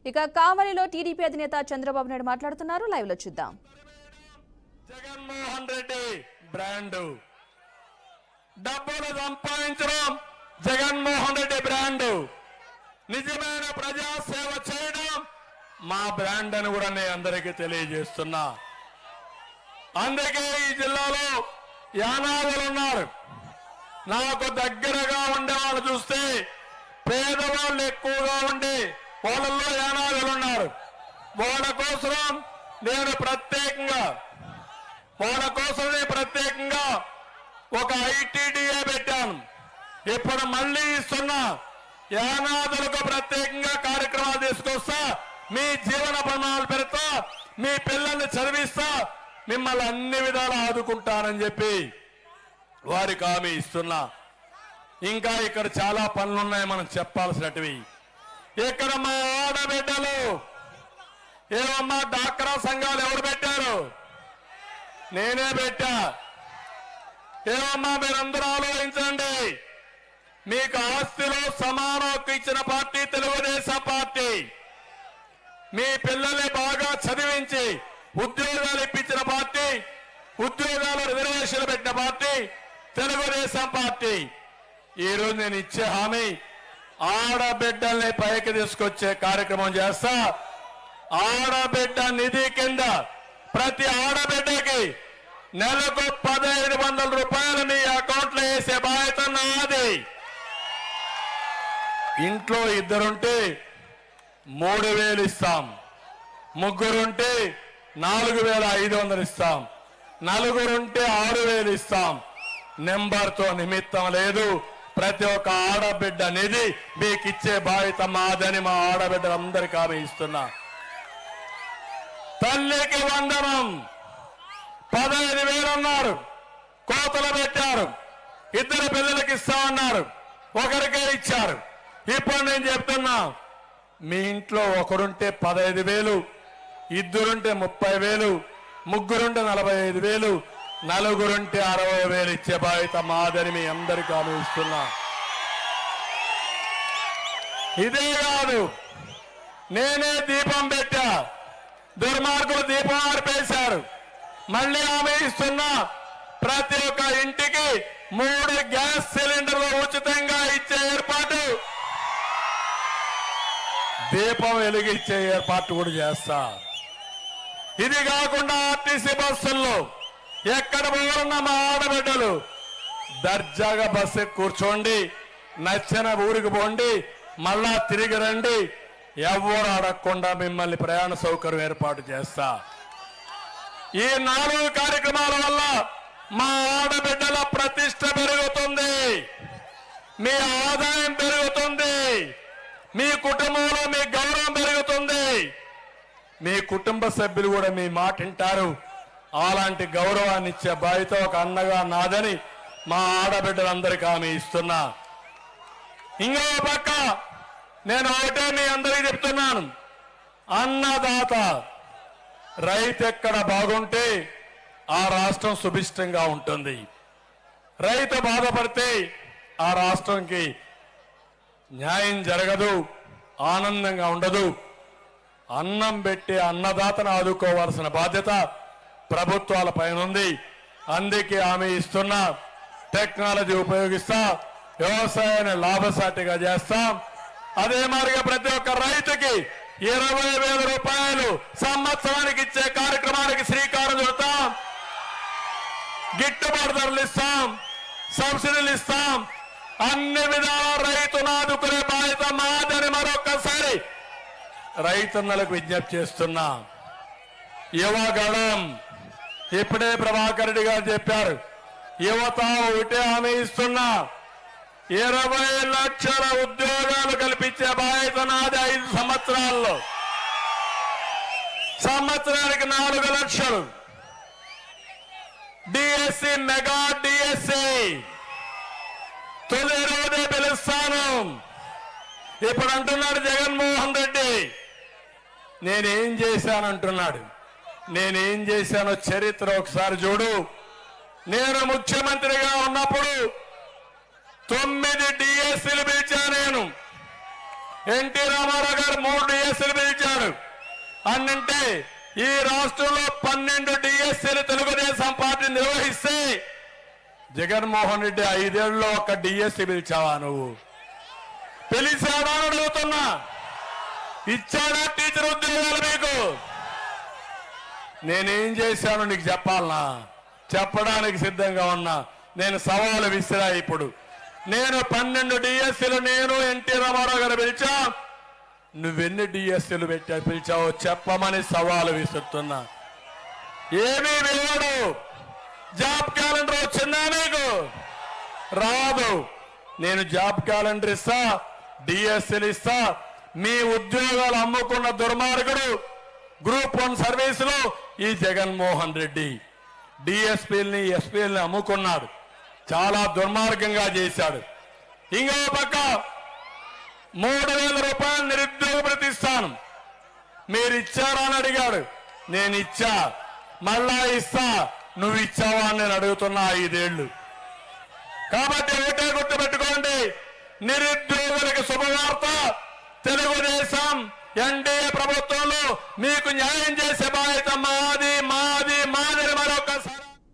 ఇక కావలిలో టీడీపీ అధినేత చంద్రబాబు నాయుడు మాట్లాడుతున్నారు. లైవ్ లో చూద్దాం. జగన్మోహన్ రెడ్డి బ్రాండ్, డబ్బులు సంపాదించడం జగన్మోహన్ రెడ్డి బ్రాండ్, నిజమైన ప్రజాసేవ చేయడం మా బ్రాండ్ అని కూడా నేను అందరికీ తెలియజేస్తున్నా. అందుకే ఈ జిల్లాలో యానాదులు ఉన్నారు. నాకు దగ్గరగా ఉండేవాళ్ళు చూస్తే పేదవాళ్ళు ఎక్కువగా ఉండి వాళ్ళల్లో యానాదులు ఉన్నారు. వాళ్ళ కోసం నేను ప్రత్యేకంగా ఒక ఐటీడీఏ పెట్టాను. ఇప్పుడు మళ్ళీ ఇస్తున్నా. యానాదులకు ప్రత్యేకంగా కార్యక్రమాలు తీసుకొస్తా, మీ జీవన ప్రమాణాలు పెడతా, మీ పిల్లల్ని చదివిస్తా, మిమ్మల్ని అన్ని విధాలు ఆదుకుంటానని చెప్పి వారికి హామీ ఇస్తున్నా. ఇంకా ఇక్కడ చాలా పనులున్నాయి మనం చెప్పాల్సినటివి. ఇక్కడ మా ఆడబిడ్డలు ఏమమ్మా డాక్రా సంఘాలు ఎవరు పెట్టారు? నేనే పెట్టా. ఏమమ్మా మీరందరూ ఆలోచించండి. మీకు ఆస్తిలో సమాన హక్కు ఇచ్చిన పార్టీ తెలుగుదేశం పార్టీ. మీ పిల్లల్ని బాగా చదివించి ఉద్యోగాలు ఇప్పించిన పార్టీ, ఉద్యోగాలు రిజర్వేషన్లు పెట్టిన పార్టీ తెలుగుదేశం పార్టీ. ఈరోజు నేను ఇచ్చే హామీ ఆడబిడ్డల్ని పైకి తీసుకొచ్చే కార్యక్రమం చేస్తా. ఆడబిడ్డ నిధి కింద ప్రతి ఆడబిడ్డకి నెలకు 1500 రూపాయలు మీ అకౌంట్లో వేసే బాధ్యత నాది. ఇంట్లో ఇద్దరుంటే 3000 ఇస్తాం, ముగ్గురుంటే 4500 ఇస్తాం, నలుగురుంటే 6000 ఇస్తాం. నెంబర్తో నిమిత్తం లేదు. ప్రతి ఒక్క ఆడబిడ్డ నిధి మీకు ఇచ్చే బాధ్యత మాదని మా ఆడబిడ్డలందరికీ హామీ ఇస్తున్నా. తల్లికి వందనం 15,000 అన్నారు, కోతలు పెట్టారు. ఇద్దరు పిల్లలకి ఇస్తామన్నారు, ఒకరికే ఇచ్చారు. ఇప్పుడు నేను చెప్తున్నా, మీ ఇంట్లో ఒకరుంటే 15,000, ఇద్దరుంటే 30,000, ముగ్గురుంటే 45,000, నలుగురుంటే 60,000 ఇచ్చే బాధ్యత మాదని మీ అందరికీ హామీ ఇస్తున్నా. ఇదే కాదు, నేనే దీపం పెట్టా, దుర్మార్గులు దీపం ఆర్పేశారు. మళ్ళీ హామీ ఇస్తున్నా, ప్రతి ఒక్క ఇంటికి 3 గ్యాస్ సిలిండర్లు ఉచితంగా ఇచ్చే ఏర్పాటు, దీపం వెలిగించే ఏర్పాటు కూడా చేస్తా. ఇది కాకుండా ఆర్టీసీ బస్సుల్లో ఎక్కడ పోవాలన్నా మా ఆడబిడ్డలు దర్జాగా బస్సు కూర్చోండి, నచ్చిన ఊరికి పోండి, మళ్ళా తిరిగి రండి. ఎవరు అడగకుండా మిమ్మల్ని ప్రయాణ సౌకర్యం ఏర్పాటు చేస్తా. ఈ 4 కార్యక్రమాల వల్ల మా ఆడబిడ్డల ప్రతిష్ట పెరుగుతుంది, మీ ఆదాయం పెరుగుతుంది, మీ కుటుంబంలో మీ గౌరవం పెరుగుతుంది, మీ కుటుంబ సభ్యులు కూడా మీ మాట వింటారు. అలాంటి గౌరవాన్ని ఇచ్చే బాధ్యత ఒక అన్నగా నాదని మా ఆడబిడ్డలందరికీ హామీ ఇస్తున్నా. ఇంకో పక్క నేను ఒకటే మీ అందరికీ చెప్తున్నాను, అన్నదాత రైతు ఎక్కడ బాగుంటే ఆ రాష్ట్రం సుభిష్టంగా ఉంటుంది. రైతు బాధపడితే ఆ రాష్ట్రంకి న్యాయం జరగదు, ఆనందంగా ఉండదు. అన్నం పెట్టి అన్నదాతను ఆదుకోవాల్సిన బాధ్యత ప్రభుత్వాల పైన ఉంది. అందుకే హామీ ఇస్తున్నా, టెక్నాలజీ ఉపయోగిస్తా, వ్యవసాయాన్ని లాభసాటిగా చేస్తాం. అదే మాదిరిగా ప్రతి ఒక్క రైతుకి 20,000 రూపాయలు సంవత్సరానికి ఇచ్చే కార్యక్రమానికి శ్రీకారం చుడతాం. గిట్టుబాటు ధరలు ఇస్తాం, సబ్సిడీలు ఇస్తాం. అన్ని విధాల రైతును ఆదుకునే బాధ్యత మాదని మరొక్కసారి రైతన్నలకు విజ్ఞప్తి చేస్తున్నా. యువగళం ఇప్పుడే ప్రభాకర్ రెడ్డి గారు చెప్పారు, యువత ఒకటే హామీ ఇస్తున్నా, 20 లక్షల ఉద్యోగాలు కల్పించే బాధ్యత నాది 5 సంవత్సరాల్లో. సంవత్సరానికి 4 లక్షలు డిఎస్సి, మెగా డిఎస్సి తొలి రోజే పిలుస్తాను. ఇప్పుడు అంటున్నాడు జగన్మోహన్ రెడ్డి, నేనేం చేశానంటున్నాడు. నేనేం చేశానో చరిత్ర ఒకసారి చూడు. నేను ముఖ్యమంత్రిగా ఉన్నప్పుడు 9 డిఎస్సీలు పిలిచా. నేను ఎన్టీ రామారావు గారు 3 డిఎస్సీలు పిలిచారు. అన్నంటే ఈ రాష్ట్రంలో 12 డిఎస్సీలు తెలుగుదేశం పార్టీ నిర్వహిస్తే జగన్మోహన్ రెడ్డి 5 ఏళ్లలో ఒక డిఎస్సీ పిలిచావా నువ్వు? పిలిచాడా అని అడుగుతున్నా. ఇచ్చాడా టీచర్ ఉద్యోగాలు మీకు? నేనేం చేశాను నీకు చెప్పాలనా? చెప్పడానికి సిద్ధంగా ఉన్నా. నేను సవాలు విసిరా. ఇప్పుడు నేను 12 డిఎస్సీలు నేను ఎన్టీ రామారావు గారు పిలిచా. నువ్వెన్ని డిఎస్సీలు పిలిచావో చెప్పమని సవాలు విసురుతున్నా. ఏమీ విలువడు. జాబ్ క్యాలెండర్ వచ్చిందా మీకు? రాదు. నేను జాబ్ క్యాలెండర్ ఇస్తా, డిఎస్సీలు ఇస్తా. మీ ఉద్యోగాలు అమ్ముకున్న దుర్మార్గుడు గ్రూప్ 1 సర్వీసులో ఈ జగన్మోహన్ రెడ్డి డిఎస్పీలని ఎస్పీలని అమ్ముకున్నాడు. చాలా దుర్మార్గంగా చేశాడు. ఇంకో పక్క 3,000 రూపాయలు నిరుద్యోగ భృతి ఇస్తాను. మీరు ఇచ్చారా అని అడిగాడు. నేను ఇచ్చా, మళ్ళా ఇస్తా. నువ్వు ఇచ్చావా అని నేను అడుగుతున్నా. 5 ఏళ్లు. కాబట్టి ఒకటే గుర్తుపెట్టుకోండి, నిరుద్యోగులకు శుభవార్త. తెలుగుదేశం ఎన్డీఏ ప్రభుత్వంలో మీకు న్యాయం చేసే బాధ్యత మాది మాది